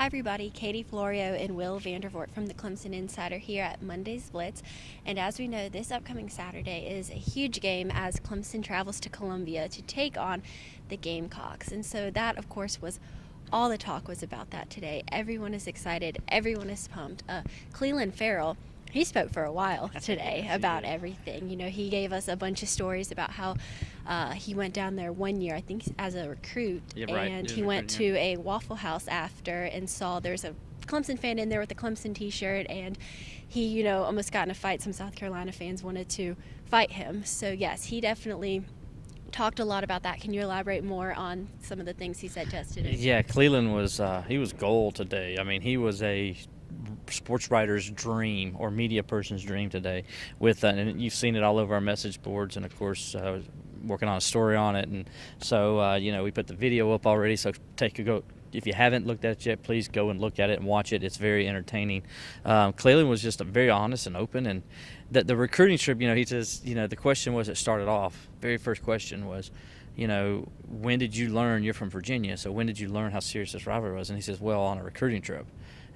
Hi everybody, Katie Florio and Will Vandervoort from the Clemson Insider here at Monday's Blitz. And as we know, this upcoming Saturday is a huge game as Clemson travels to Columbia to take on the Gamecocks. And so that, of course, was all the talk was about that today. Everyone is excited. Everyone is pumped. Cleland Farrell, he spoke for a while today about everything. You know, he gave us a bunch of stories about how he went down there one year, I think, as a recruit. Yeah, right. And he went to a Waffle House after and saw there's a Clemson fan in there with a Clemson t-shirt, and he, you know, almost got in a fight. Some South Carolina fans wanted to fight him. So, yes, he definitely talked a lot about that. Can you elaborate more on some of the things he said to us today? Yeah, Cleland was he was gold today. I mean, he was a sports writer's dream or media person's dream today. With and you've seen it all over our message boards, and of course, working on a story on it. And so, you know, we put the video up already. So take a go. If you haven't looked at it yet, please go and look at it and watch it. It's very entertaining. Cleland was just very honest and open. And the recruiting trip, you know, he says, you know, the question was, it started off, very first question was, you know, when did you learn, you're from Virginia, so when did you learn how serious this rivalry was? And he says, well, on a recruiting trip.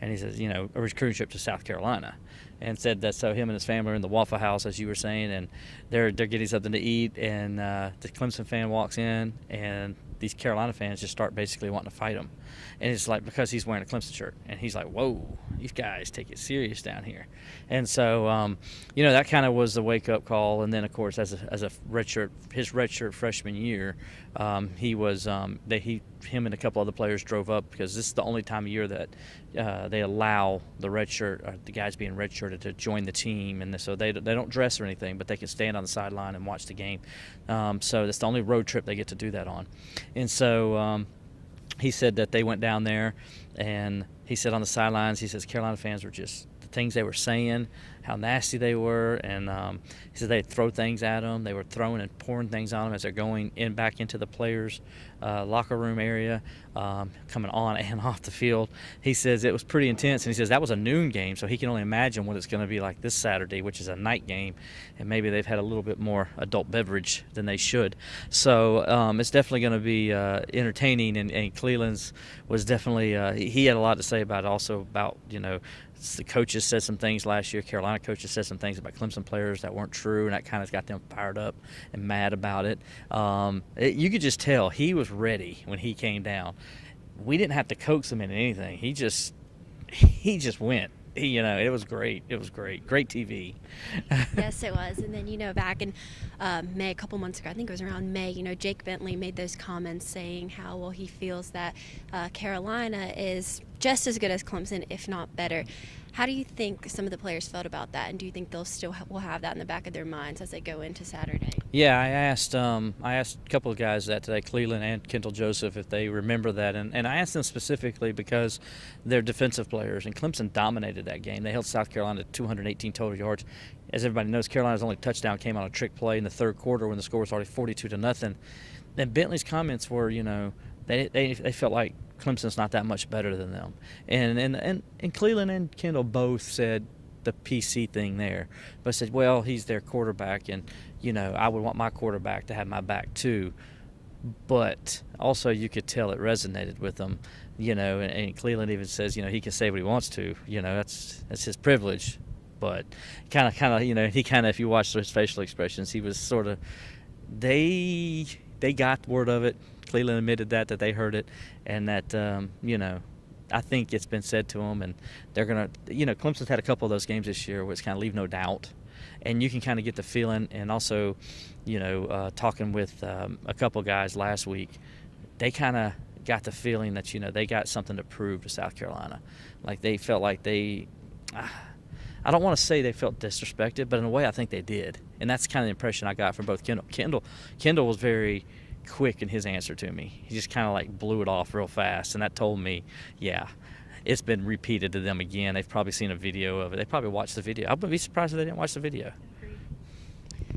And he says, you know, a recruiting trip to South Carolina. And said that so him and his family are in the Waffle House, as you were saying, and they're getting something to eat, and the Clemson fan walks in, and these Carolina fans just start basically wanting to fight him. And it's like, because he's wearing a Clemson shirt, and he's like, whoa, these guys take it serious down here. And so, you know, that kind of was the wake-up call. And then, of course, as a redshirt, his redshirt freshman year, he was him and a couple other players drove up, because this is the only time of year that they allow the the guys being redshirted to join the team. And so they don't dress or anything, but they can stand on the sideline and watch the game. So that's the only road trip they get to do that on. And so he said that they went down there, and he said on the sidelines, he says Carolina fans were just, the things they were saying, how nasty they were, and he said they'd throw things at them. They were throwing and pouring things on them as they're going back into the players' locker room area, coming on and off the field. He says it was pretty intense, and he says that was a noon game, so he can only imagine what it's going to be like this Saturday, which is a night game, and maybe they've had a little bit more adult beverage than they should. So it's definitely going to be entertaining, and Cleland's was definitely he had a lot to say about it, also about, you know, the coaches said some things last year. Carolina coaches said some things about Clemson players that weren't true, and that kind of got them fired up and mad about it. You could just tell he was ready when he came down. We didn't have to coax him into anything. He just went. You know, it was great. It was great. Great TV. Yes, it was. And then, you know, back in May, a couple months ago, I think it was around May, you know, Jake Bentley made those comments saying how, well, he feels that Carolina is just as good as Clemson, if not better. How do you think some of the players felt about that, and do you think they'll still will have that in the back of their minds as they go into Saturday? Yeah, I asked a couple of guys that today, Cleland and Kendall Joseph, if they remember that, and I asked them specifically because they're defensive players, and Clemson dominated that game. They held South Carolina to 218 total yards. As everybody knows, Carolina's only touchdown came on a trick play in the third quarter when the score was already 42-0. And Bentley's comments were, you know, they felt like Clemson's not that much better than them. And Cleland and Kendall both said the PC thing there, but said, well, he's their quarterback, and, you know, I would want my quarterback to have my back too. But also you could tell it resonated with them, you know, and Cleland even says, you know, he can say what he wants to, you know, that's his privilege. But kind of, you know, he kind of, if you watch his facial expressions, he was sort of, they got word of it. Cleland admitted that they heard it, and that, you know, I think it's been said to them, and they're going to, you know, Clemson's had a couple of those games this year where it's kind of leave no doubt, and you can kind of get the feeling. And also, you know, talking with a couple of guys last week, they kind of got the feeling that, you know, they got something to prove to South Carolina. Like they felt like I don't want to say they felt disrespected, but in a way I think they did. And that's kind of the impression I got from both Kendall. Kendall was very quick in his answer to me. He just kind of like blew it off real fast, and that told me, yeah, it's been repeated to them again. They've probably seen a video of it. They probably watched the video. I wouldn't be surprised if they didn't watch the video.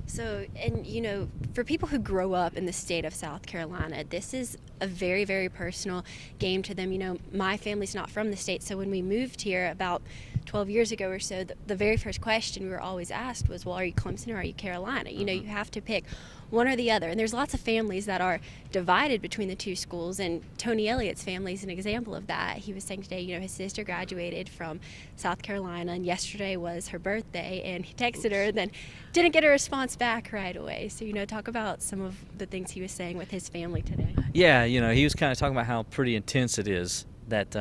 So, and you know, for people who grow up in the state of South Carolina, this is a very, very personal game to them. You know, my family's not from the state, so when we moved here about 12 years ago or so, the very first question we were always asked was, well, are you Clemson or are you Carolina? You know, you have to pick one or the other. And there's lots of families that are divided between the two schools, and Tony Elliott's family is an example of that. He was saying today, you know, his sister graduated from South Carolina, and yesterday was her birthday, and he texted her, then didn't get a response back right away. So, you know, talk about some of the things he was saying with his family today. Yeah, you know, he was kind of talking about how pretty intense it is that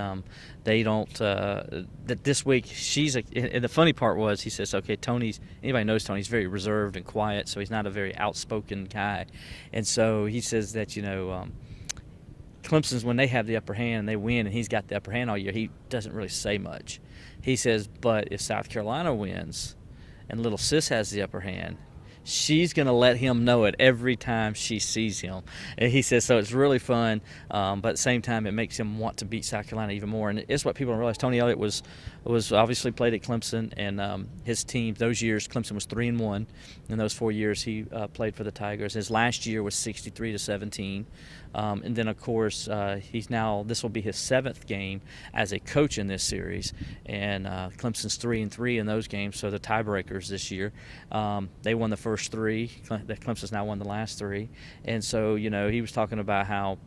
they don't that this week and the funny part was, he says, okay, anybody knows Tony's very reserved and quiet, so he's not a very outspoken guy. And so he says that, you know, Clemson's, when they have the upper hand and they win and he's got the upper hand all year, he doesn't really say much. He says, but if South Carolina wins and little sis has the upper hand, she's going to let him know it every time she sees him. And he says, so it's really fun, but at the same time, it makes him want to beat South Carolina even more. And it's what people don't realize. Tony Elliott was obviously played at Clemson, and his team, those years, Clemson was 3-1. In those 4 years, he played for the Tigers. His last year was 63-17. And then, of course, this will be his 7th game as a coach in this series. And Clemson's 3-3 in those games, so the tiebreakers this year. They won the first 3. Clemson's now won the last 3. And so, you know, he was talking about how,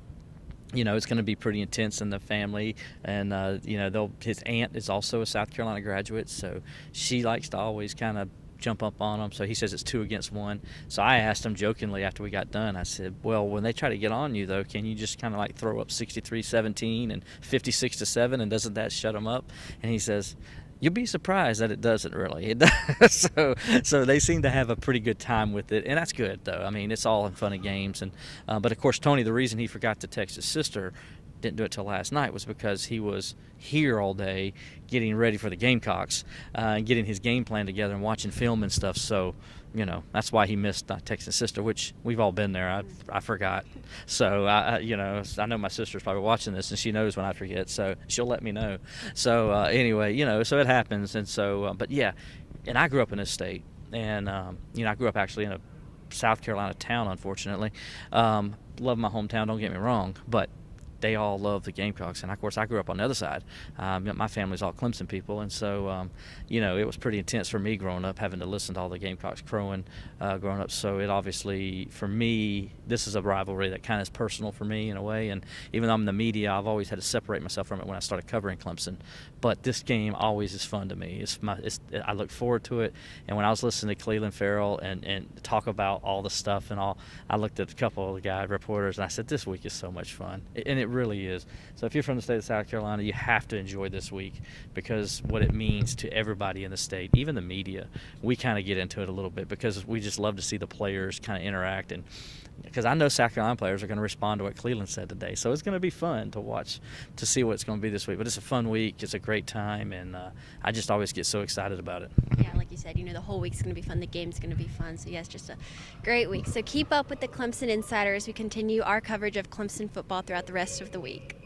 you know, it's going to be pretty intense in the family, and you know, his aunt is also a South Carolina graduate, so she likes to always kind of jump up on him. So he says it's 2 against 1. So I asked him jokingly after we got done, I said, well, when they try to get on you, though, can you just kind of like throw up 63-17 and 56-7, and doesn't that shut them up? And he says, you'll be surprised that it doesn't really. It does. So they seem to have a pretty good time with it, and that's good, though. I mean, it's all in fun and games. And but, of course, Tony, the reason he forgot to text his sister, didn't do it till last night, was because he was here all day getting ready for the Gamecocks, and getting his game plan together and watching film and stuff. So, you know, that's why he missed not texting his sister, which we've all been there. I forgot. So, you know, I know my sister's probably watching this, and she knows when I forget, so she'll let me know. So, anyway, you know, so it happens. And so, but, yeah, and I grew up in this state, and, you know, I grew up actually in a South Carolina town, unfortunately. Love my hometown, don't get me wrong, but they all love the Gamecocks. And, of course, I grew up on the other side. My family's all Clemson people, and so, you know, it was pretty intense for me growing up, having to listen to all the Gamecocks crowing growing up. So it obviously, for me, this is a rivalry that kind of is personal for me in a way. And even though I'm in the media, I've always had to separate myself from it when I started covering Clemson. But this game always is fun to me. I look forward to it. And when I was listening to Cleveland Farrell and talk about all the stuff and all, I looked at a couple of the reporters, and I said, this week is so much fun. And it really is. So if you're from the state of South Carolina, you have to enjoy this week, because what it means to everybody in the state, even the media, we kind of get into it a little bit because we just love to see the players kind of interact. And because I know South Carolina players are going to respond to what Cleveland said today. So it's going to be fun to watch, to see what it's going to be this week. But it's a fun week. It's a great time, and I just always get so excited about it. Yeah, like you said, you know, the whole week's going to be fun. The game's going to be fun. So, yes, just a great week. So keep up with the Clemson Insider as we continue our coverage of Clemson football throughout the rest of the week.